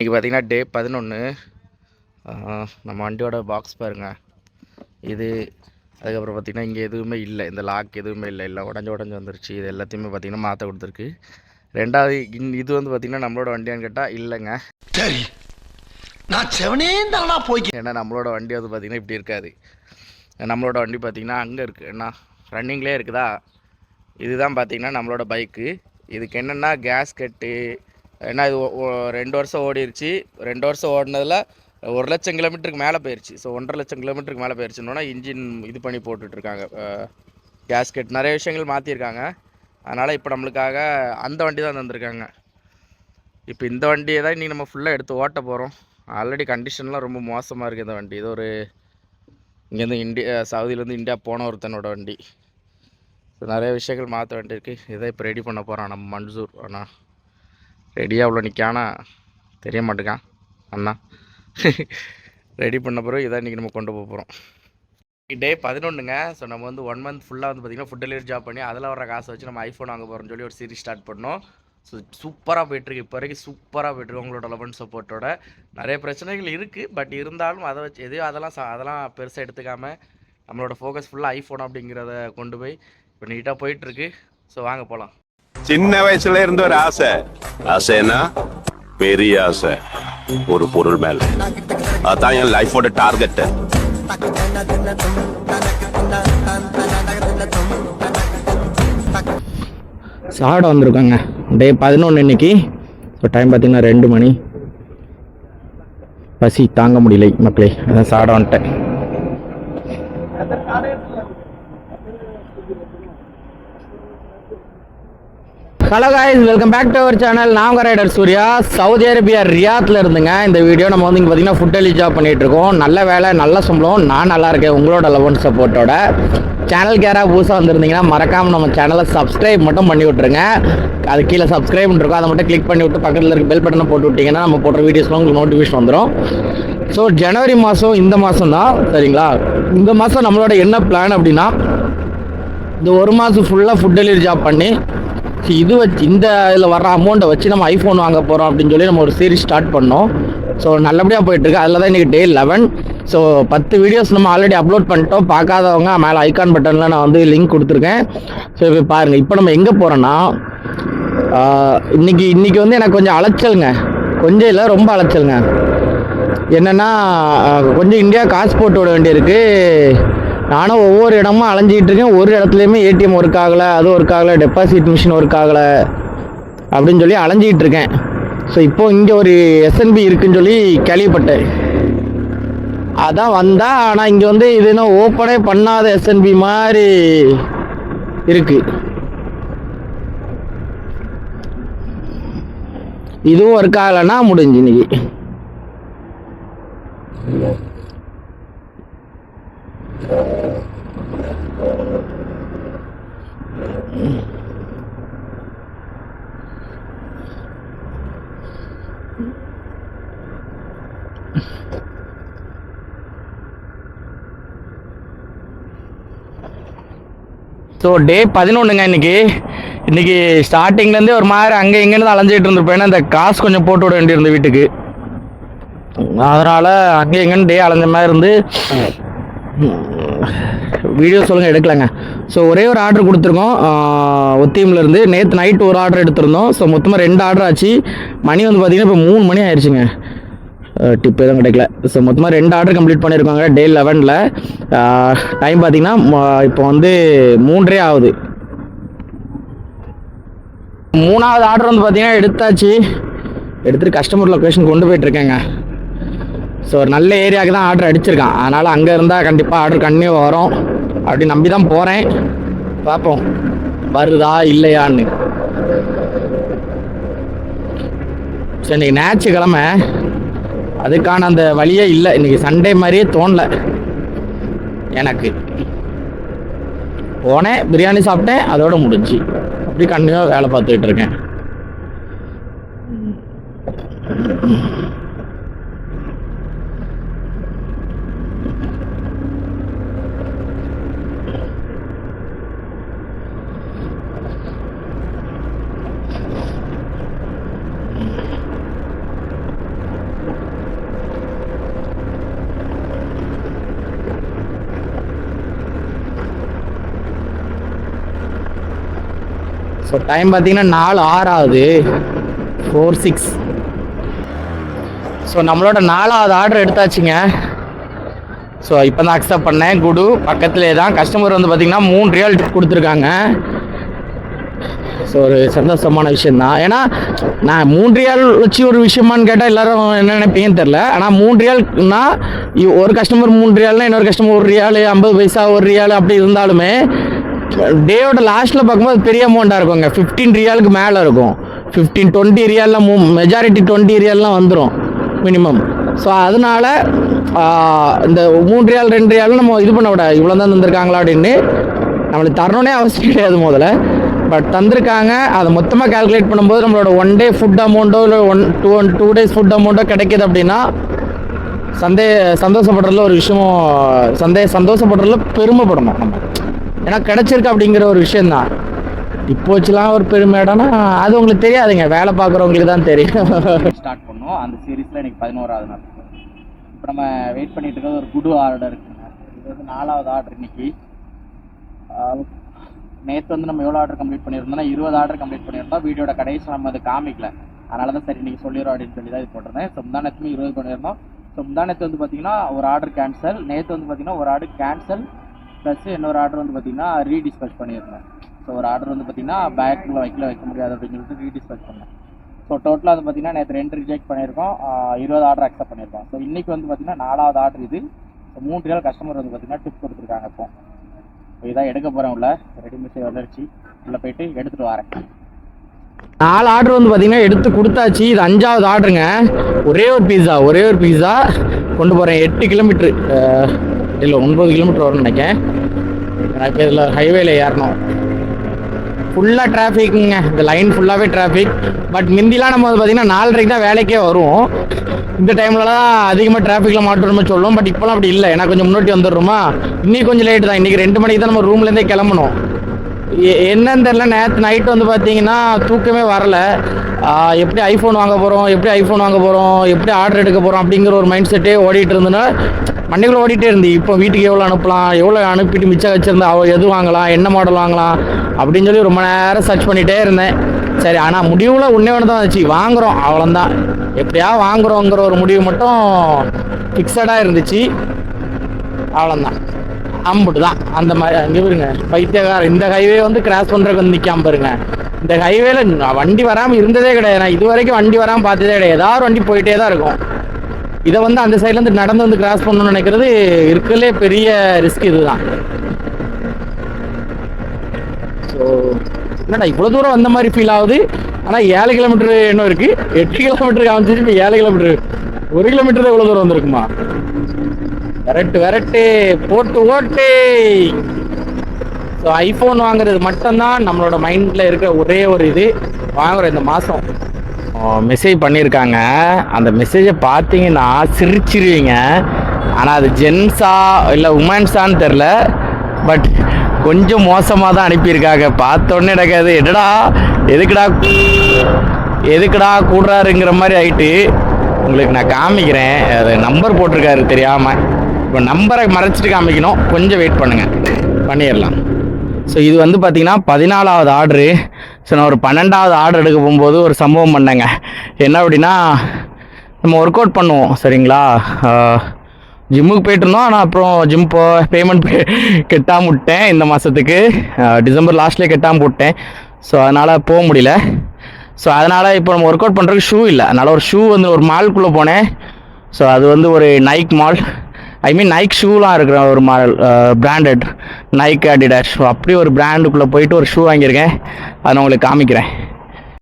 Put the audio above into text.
இன்றைக்கி பார்த்திங்கன்னா டே 11. நம்ம வண்டியோட பாக்ஸ் பாருங்கள். இது அதுக்கப்புறம் பார்த்திங்கன்னா இங்கே எதுவுமே இல்லை, இந்த லாக் எதுவுமே இல்லை, எல்லாம் உடஞ்சி வந்துருச்சு. இது எல்லாத்தையுமே பார்த்திங்கன்னா மாற்ற கொடுத்துருக்கு. ரெண்டாவது இது வந்து பார்த்திங்கன்னா நம்மளோட வண்டியான்னு கேட்டால் இல்லைங்க. சரி, நான் செவனேந்தானா போய். ஏன்னா நம்மளோட வண்டி வந்து பார்த்திங்கன்னா இப்படி இருக்காது. நம்மளோட வண்டி பார்த்திங்கன்னா அங்கே இருக்குது, என்ன ரன்னிங்லேயே இருக்குதா. இதுதான் பார்த்திங்கன்னா நம்மளோட பைக்கு. இதுக்கு என்னென்னா கேஸ்கெட்டு, ஏன்னா இது 2 வருஷம் ஓடிருச்சு. 2 வருஷம் ஓடினதில் 1,00,000 கிலோமீட்டருக்கு மேலே போயிடுச்சு. ஸோ 1,50,000 கிலோமீட்டருக்கு மேலே போயிடுச்சுன்னா இன்ஜின் இது பண்ணி போட்டுட்ருக்காங்க. கேஸ்கெட் நிறைய விஷயங்கள் மாற்றிருக்காங்க. அதனால் இப்போ நம்மளுக்காக அந்த வண்டி தான் தந்திருக்காங்க. இப்போ இந்த வண்டியை தான் இன்றைக்கி நம்ம ஃபுல்லாக எடுத்து ஓட்ட போகிறோம். ஆல்ரெடி கண்டிஷன்லாம் ரொம்ப மோசமாக இருக்குது இந்த வண்டி. இது ஒரு இங்கேருந்து சவுதியிலேருந்து இந்தியா போன ஒருத்தனோட வண்டி. ஸோ நிறைய விஷயங்கள் மாற்ற வேண்டியிருக்கு. இதை இப்போ ரெடி பண்ண போகிறான் நம்ம மன்சூர் அண்ணா. ரெடியாக அவ்வளோ நிற்கானா தெரிய மாட்டேங்கான் அண்ணா. ரெடி பண்ண பிறகு இதான் இன்றைக்கி நம்ம கொண்டு போக போகிறோம். டே 11ங்க. ஸோ நம்ம வந்து 1 மந்த் ஃபுல்லாக வந்து பார்த்திங்கன்னா ஃபுட் டெலிவரி ஜாப் பண்ணி அதில் வர காசை வச்சு நம்ம ஐஃபோன் வாங்க போகிறோம்னு சொல்லி ஒரு சீரிஸ் ஸ்டார்ட் பண்ணோம். ஸோ சூப்பராக போய்ட்டுருக்கு. இப்போ வரைக்கும் சூப்பராக போய்ட்டுருக்கு. உங்களோட லவ் அண்ட் சப்போர்ட்டோட நிறைய பிரச்சனைகள் இருக்குது. பட் இருந்தாலும் அதை வச்சு எதையோ அதெல்லாம் பெருசாக எடுத்துக்காமல் நம்மளோட ஃபோக்கஸ் ஃபுல்லாக ஐஃபோன் அப்படிங்கிறத கொண்டு போய் இப்போ நீட்டாக போயிட்டுருக்கு. ஸோ வாங்க போகலாம். சின்ன வயசுல இருந்து ஒரு ஆசைன்னா பெரிய ஆசை ஒரு பொருள் மேல. அதான் என் லைஃபோட டார்கெட். சாட வந்திருக்காங்க டே 11 இன்னைக்கு. ஸோ டைம் பார்த்தீங்கன்னா 2 மணி. பசி தாங்க முடியலை மக்களே, அதான் சாட வந்துட்டேன். Hello guys, welcome back to our channel. நான் உங்கள் ரைடர் சூர்யா, சவுதி அரேபியா ரியாத்தில் இருந்துங்க. இந்த வீடியோ நம்ம வந்து இங்கே பார்த்தீங்கன்னா ஃபுட் டெலிவரி ஜாப் பண்ணிகிட்டு இருக்கோம். நல்ல வேலை, நல்ல சம்பளம். நான் நல்லா இருக்கேன் உங்களோட லவ் அண்ட் சப்போர்ட்டோட. சேனலுக்கு யாராவது புதுசாக வந்திருந்தீங்கன்னா மறக்காமல் நம்ம சேனலை சப்ஸ்கிரைப் மட்டும் பண்ணி விட்ருங்க. அது கீழே சப்ஸ்கிரைப் இருக்கும், அதை மட்டும் கிளிக் பண்ணி விட்டு பக்கத்தில் இருக்க பெல் பட்டனை போட்டு விட்டிங்கன்னா நம்ம போடுற வீடியோஸ்லாம் உங்களுக்கு நோட்டிஃபிகேஷன் வந்துடும். ஸோ ஜனவரி மாதம் இந்த மாதம் தான் சரிங்களா. இந்த மாதம் நம்மளோட என்ன பிளான் அப்படின்னா, இந்த 1 மாதம் ஃபுல்லாக ஃபுட் டெலிவரி ஜாப் பண்ணி இது வச்சு இந்த இதில் வர்ற அமௌண்ட்டை வச்சு நம்ம ஐஃபோன் வாங்க போகிறோம் அப்படின்னு சொல்லி நம்ம ஒரு சீரிஸ் ஸ்டார்ட் பண்ணோம். ஸோ நல்லபடியாக போயிட்டுருக்கு. அதில் தான் இன்றைக்கி டே 11. ஸோ 10 வீடியோஸ் நம்ம ஆல்ரெடி அப்லோட் பண்ணிட்டோம். பார்க்காதவங்க மேலே ஐகான் பட்டனில் நான் வந்து லிங்க் கொடுத்துருக்கேன். ஸோ இப்போ பாருங்கள், இப்போ நம்ம எங்கே போகிறோன்னா, இன்றைக்கி வந்து எனக்கு கொஞ்சம் அலைச்சலுங்க. கொஞ்சம் இல்லை, ரொம்ப அலைச்சலுங்க. என்னென்னா கொஞ்சம் இந்தியா காசு போட்டு விட வேண்டியிருக்கு. நானும் ஒவ்வொரு இடமும் அலைஞ்சிக்கிட்டு இருக்கேன். ஒரு இடத்துலையுமே ஏடிஎம் ஒர்க் ஆகலை, அது ஒர்க் ஆகலை, டெபாசிட் மிஷின் ஒர்க் ஆகலை அப்படின்னு சொல்லி அலைஞ்சிக்கிட்டு இருக்கேன். ஸோ இப்போது இங்கே ஒரு எஸ்என்பி இருக்குன்னு சொல்லி கேள்விப்பட்டேன். அதான் வந்தால், ஆனால் இங்கே வந்து இது என்ன ஓப்பனே பண்ணாத எஸ்என்பி மாதிரி இருக்குது. இதுவும் ஒர்க் ஆகலைன்னா முடிஞ்சு இன்னைக்கு. ஸோ டே 11ங்க. இன்னைக்கு ஸ்டார்டிங்லேருந்தே ஒரு மாதிரி அங்கே இங்கேருந்து அலைஞ்சிட்டு இருந்திருப்பேன். ஏன்னா இந்த காசு கொஞ்சம் போட்டு விட வேண்டியிருந்து வீட்டுக்கு. அதனால் அங்கே எங்கேன்னு டே அலைஞ்ச மாதிரி இருந்து வீடியோ சொல்லுங்கள் எடுக்கலாங்க. ஸோ ஒரே ஒரு ஆர்டர் கொடுத்துருக்கோம் ஒத்தீம்லேருந்து. நேற்று நைட்டு ஒரு ஆர்டர் எடுத்திருந்தோம். ஸோ மொத்தமாக 2 ஆர்டர் ஆச்சு. மணி வந்து பார்த்திங்கன்னா இப்போ 3 மணி ஆயிடுச்சுங்க. டிப் எதுவும் கிடைக்கல. ஸோ மொத்தமாக 2 ஆர்டர் கம்ப்ளீட் பண்ணியிருக்காங்க டே 11ல். டைம் பார்த்திங்கன்னா இப்போ வந்து 3:30 ஆகுது. 3ஆவது ஆர்டர் வந்து பார்த்திங்கன்னா எடுத்துகிட்டு கஸ்டமர் லொக்கேஷன் கொண்டு போயிட்டுருக்கேங்க. ஸோ ஒரு நல்ல ஏரியாவுக்கு தான் ஆர்டர் அடிச்சிருக்கான். அதனால் அங்கே இருந்தால் கண்டிப்பாக ஆர்டர் கண்டினியூ வரும் அப்படின்னு நம்பி தான் போகிறேன். பார்ப்போம் வருதா இல்லையான்னு. ஸோ இன்றைக்கி ஞாயிற்றுக்கிழமை, அதுக்கான அந்த வழியே இல்லை. இன்றைக்கி சண்டே மாதிரியே தோணலை எனக்கு. போனேன், பிரியாணி சாப்பிட்டேன், அதோடு முடிஞ்சு. அப்படி கண்டினியூவாக வேலை பார்த்துக்கிட்டு இருக்கேன். ஸோ டைம் பார்த்தீங்கன்னா 4:06 ஆகுது, 4:06. ஸோ நம்மளோட 4வது ஆர்டர் எடுத்தாச்சுங்க. ஸோ இப்போ தான் அக்செப்ட் பண்ணேன். குடு பக்கத்துலேயே தான். கஸ்டமர் வந்து பார்த்திங்கன்னா 3 ரியால் டிப் கொடுத்துருக்காங்க. ஸோ ஒரு சந்தோஷமான விஷயந்தான். ஏன்னா நான் 3 ரியால் வச்சு ஒரு விஷயமானு கேட்டால் எல்லோரும் என்ன நினைப்பீங்கன்னு தெரில. ஆனால் 3 ரியால்னா ஒரு கஸ்டமர் 3 ரியால்னா இன்னொரு கஸ்டமர் 1 ரியால், 50 பைசா 1 ரியால் அப்படி இருந்தாலுமே டேயோட லாஸ்ட்டில் பார்க்கும்போது பெரிய அமௌண்ட்டாக இருக்குங்க. 15 ரியாலுக்கு மேலே இருக்கும். 15-20 ரியால்லாம் மெஜாரிட்டி 20 ரியால்லாம் வந்துடும் மினிமம். ஸோ அதனால் இந்த 3 ரியால் 2 ரியாலும் நம்ம இது பண்ண விட இவ்வளோ தான் தந்திருக்காங்களா அப்படின்னு நம்மளுக்கு தரணுன்னே அவசியம் கிடையாது முதல்ல. பட் தந்திருக்காங்க. அதை மொத்தமாக கால்குலேட் பண்ணும்போது நம்மளோட 1 டே ஃபுட் அமௌண்ட்டோ இல்லை 2 டேஸ் ஃபுட் அமௌண்ட்டோ கிடைக்கிது அப்படின்னா சந்தோஷப்படுறதுல ஒரு விஷயமும் சந்தோஷப்படுறதுல பெருமைப்படணும் நம்ம. ஏன்னா கிடச்சிருக்கு அப்படிங்கிற ஒரு விஷயந்தான். இப்போ வச்சுலாம் ஒரு பெருமைடானா அது உங்களுக்கு தெரியாதுங்க, வேலை பார்க்குறவங்களுக்கு தான் தெரியும். ஸ்டார்ட் பண்ணோம் அந்த சீரீஸில் எனக்கு 11வது நாள். இப்போ நம்ம வெயிட் பண்ணிட்டு இருக்கிறது ஒரு குடு ஆர்டர் இருக்குங்க. இது வந்து 4வது ஆர்டர் இன்னைக்கு. நேற்று வந்து நம்ம எவ்வளோ ஆர்டர் கம்ப்ளீட் பண்ணியிருந்தோம்னா 20 ஆர்டர் கம்ப்ளீட் பண்ணியிருந்தோம். வீடியோட கடைசி நம்ம அது காமிக்கல, அதனால தான் சரி இன்னைக்கு சொல்லிடுறோம் அப்படின்னு சொல்லி தான் இது போட்டிருந்தேன். ஸோ முந்தானத்துமே 20 பண்ணியிருந்தோம். ஸோ முந்தானத்து வந்து பார்த்தீங்கன்னா ஒரு ஆர்டர் கேன்சல், நேற்று வந்து பார்த்தீங்கன்னா ஒரு ஆர்டர் கேன்சல் ப்ளஸ் இன்னொரு ஆர்டர் வந்து பார்த்தீங்கன்னா ரீடிஸ்பேச் பண்ணியிருந்தேன். ஸோ ஒரு ஆர்டர் வந்து பார்த்தீங்கன்னா பேக்குள்ளே வைக்க முடியாது அப்படின்னு சொல்லிட்டு ரீடிஸ்பேச் பண்ணேன். ஸோ டோட்டலாக வந்து பார்த்தீங்கன்னா நேற்று 2 ரிஜெக்ட் பண்ணியிருக்கோம், 20 ஆர்டர் அக்செப்ட் பண்ணியிருக்கோம். ஸோ இன்றைக்கி வந்து பார்த்தீங்கன்னா 4வது ஆர்டர் இது. ஸோ 3 ரியால் கஸ்டமர் வந்து பார்த்தீங்கன்னா டிப் கொடுத்துருக்காங்க. இப்போ இதான் எடுக்க போகிறேன். உள்ள ரெடிமேட் வந்துருச்சு, உள்ளே போயிட்டு எடுத்துகிட்டு வரேன். 4 ஆர்டர் வந்து பார்த்தீங்கன்னா எடுத்து கொடுத்தாச்சு. இது 5வது ஆர்டருங்க. ஒரே ஒரு பீஸா கொண்டு போகிறேன். 8 கிலோமீட்ரு இல்லை 9 கிலோமீட்டர் வரும்னு நினைக்கிறேன். எனக்கு இதில் ஹைவேல ஏறணும். ஃபுல்லாக டிராஃபிக்குங்க, இந்த லைன் ஃபுல்லாகவே டிராஃபிக். பட் முந்திலாம் நம்ம பார்த்திங்கன்னா 4:30 தான் வேலைக்கே வரும். இந்த டைம்லலாம் அதிகமாக டிராஃபிக்கில் மாட்டோம்னு சொல்லுவோம். பட் இப்போலாம் அப்படி இல்லை, ஏன்னா கொஞ்சம் முன்னாடி வந்துடுறோமா. இன்றைக்கி கொஞ்சம் லேட்டு தான். இன்றைக்கி 2 மணிக்கு தான் நம்ம ரூம்லேருந்தே கிளம்பணும். என்னன்னு தெரியல, நேற்று நைட்டு வந்து பார்த்தீங்கன்னா தூக்கமே வரல. எப்படி ஐஃபோன் வாங்க போகிறோம், எப்படி ஆர்டர் எடுக்க போகிறோம் அப்படிங்கிற ஒரு மைண்ட் செட்டே ஓடிட்டு இருந்ததுன்னா மண்டைக்குள்ளே ஓடிட்டே இருந்து. இப்போ வீட்டுக்கு எவ்வளோ அனுப்பலாம், எவ்வளோ அனுப்பிட்டு மிச்சம் வச்சுருந்தா எது வாங்கலாம், என்ன மாடல் வாங்கலாம் அப்படின்னு சொல்லி ரொம்ப நேரம் சர்ச் பண்ணிகிட்டே இருந்தேன். சரி, ஆனால் முடிவில் ஒன்றே ஒன்று தான் வந்துச்சு, வாங்குகிறோம் அவ்வளோந்தான். எப்படியா வாங்குகிறோங்கிற ஒரு முடிவு மட்டும் ஃபிக்ஸடாக இருந்துச்சு, அவ்வளோந்தான். அம்புட்டு தான் அந்த மாதிரி. அங்கே பாருங்க பைத்தியக்கார, இந்த ஹைவே வந்து கிராஸ் பண்ணுறதுக்கு வந்து நிற்காம பாருங்க. இந்த ஹைவேல வண்டி வராமல் இருந்ததே கிடையாது. நான் இது வரைக்கும் வண்டி வராமல் பார்த்ததே கிடையாது. ஏதாவது வண்டி போயிட்டே தான் இருக்கும். இதை வந்து அந்த சைட்லேருந்து நடந்து வந்து கிராஸ் பண்ணணும்னு நினைக்கிறது இருக்கிறதுலே பெரிய ரிஸ்க் இதுதான். ஸோ என்னடா இவ்வளோ தூரம் வந்த மாதிரி ஃபீல் ஆகுது. ஆனால் 7 கிலோமீட்டர் இன்னும் இருக்குது. 8 கிலோமீட்டர் காமிச்சிட்டு இப்போ 7 கிலோமீட்டர், 1 கிலோமீட்டர் தான் இவ்வளோ தூரம் வந்திருக்குமா. விரட்டு போட்டு ஓட்டு. ஸோ ஐஃபோன் வாங்குறது மட்டும்தான் நம்மளோட மைண்டில் இருக்கிற ஒரே ஒரு இது. வாங்குகிறோம். இந்த மாதம் மெசேஜ் பண்ணியிருக்காங்க. அந்த மெசேஜை பார்த்தீங்கன்னா சிரிச்சிருவீங்க. ஆனால் அது ஜென்ஸா இல்லை உமன்ஸான்னு தெரில. பட் கொஞ்சம் மோசமாக தான் அனுப்பியிருக்காங்க. பார்த்தோன்னே நடக்காது, என்னடா எதுக்குடா கூடுறாருங்கிற மாதிரி ஆகிட்டு. உங்களுக்கு நான் காமிக்கிறேன். அது நம்பர் போட்டிருக்காரு தெரியாமல். இப்போ நம்பரை மறைச்சிட்டு காமிக்கணும், கொஞ்சம் வெயிட் பண்ணுங்கள், பண்ணிடலாம். ஸோ இது வந்து பார்த்திங்கன்னா 14வது ஆர்டரு. ஸோ நான் ஒரு 12வது ஆர்டர் எடுக்க போகும்போது ஒரு சம்பவம் பண்ணேங்க. என்ன அப்படின்னா, நம்ம ஒர்க் அவுட் பண்ணுவோம் சரிங்களா, ஜிம்முக்கு போயிட்டு இருந்தோம். ஆனால் அப்புறம் ஜிம் பேமெண்ட் கெட்டாமல் விட்டேன். இந்த மாதத்துக்கு டிசம்பர் லாஸ்ட்லேயே கெட்டாமல் போட்டேன். ஸோ அதனால் போக முடியல. ஸோ அதனால் இப்போ நம்ம ஒர்க் அவுட் பண்ணுறதுக்கு ஷூ இல்லை. அதனால் ஒரு ஷூ வந்து ஒரு மால்குள்ளே போனேன். ஸோ அது வந்து ஒரு நைக் மால், நைக் ஷூலாம் இருக்கிற ஒரு model, branded Nike, Adidas. So அப்படி ஒரு பிராண்டுக்குள்ளே போயிட்டு ஒரு ஷூ வாங்கியிருக்கேன். அதை நான் உங்களுக்கு காமிக்கிறேன்.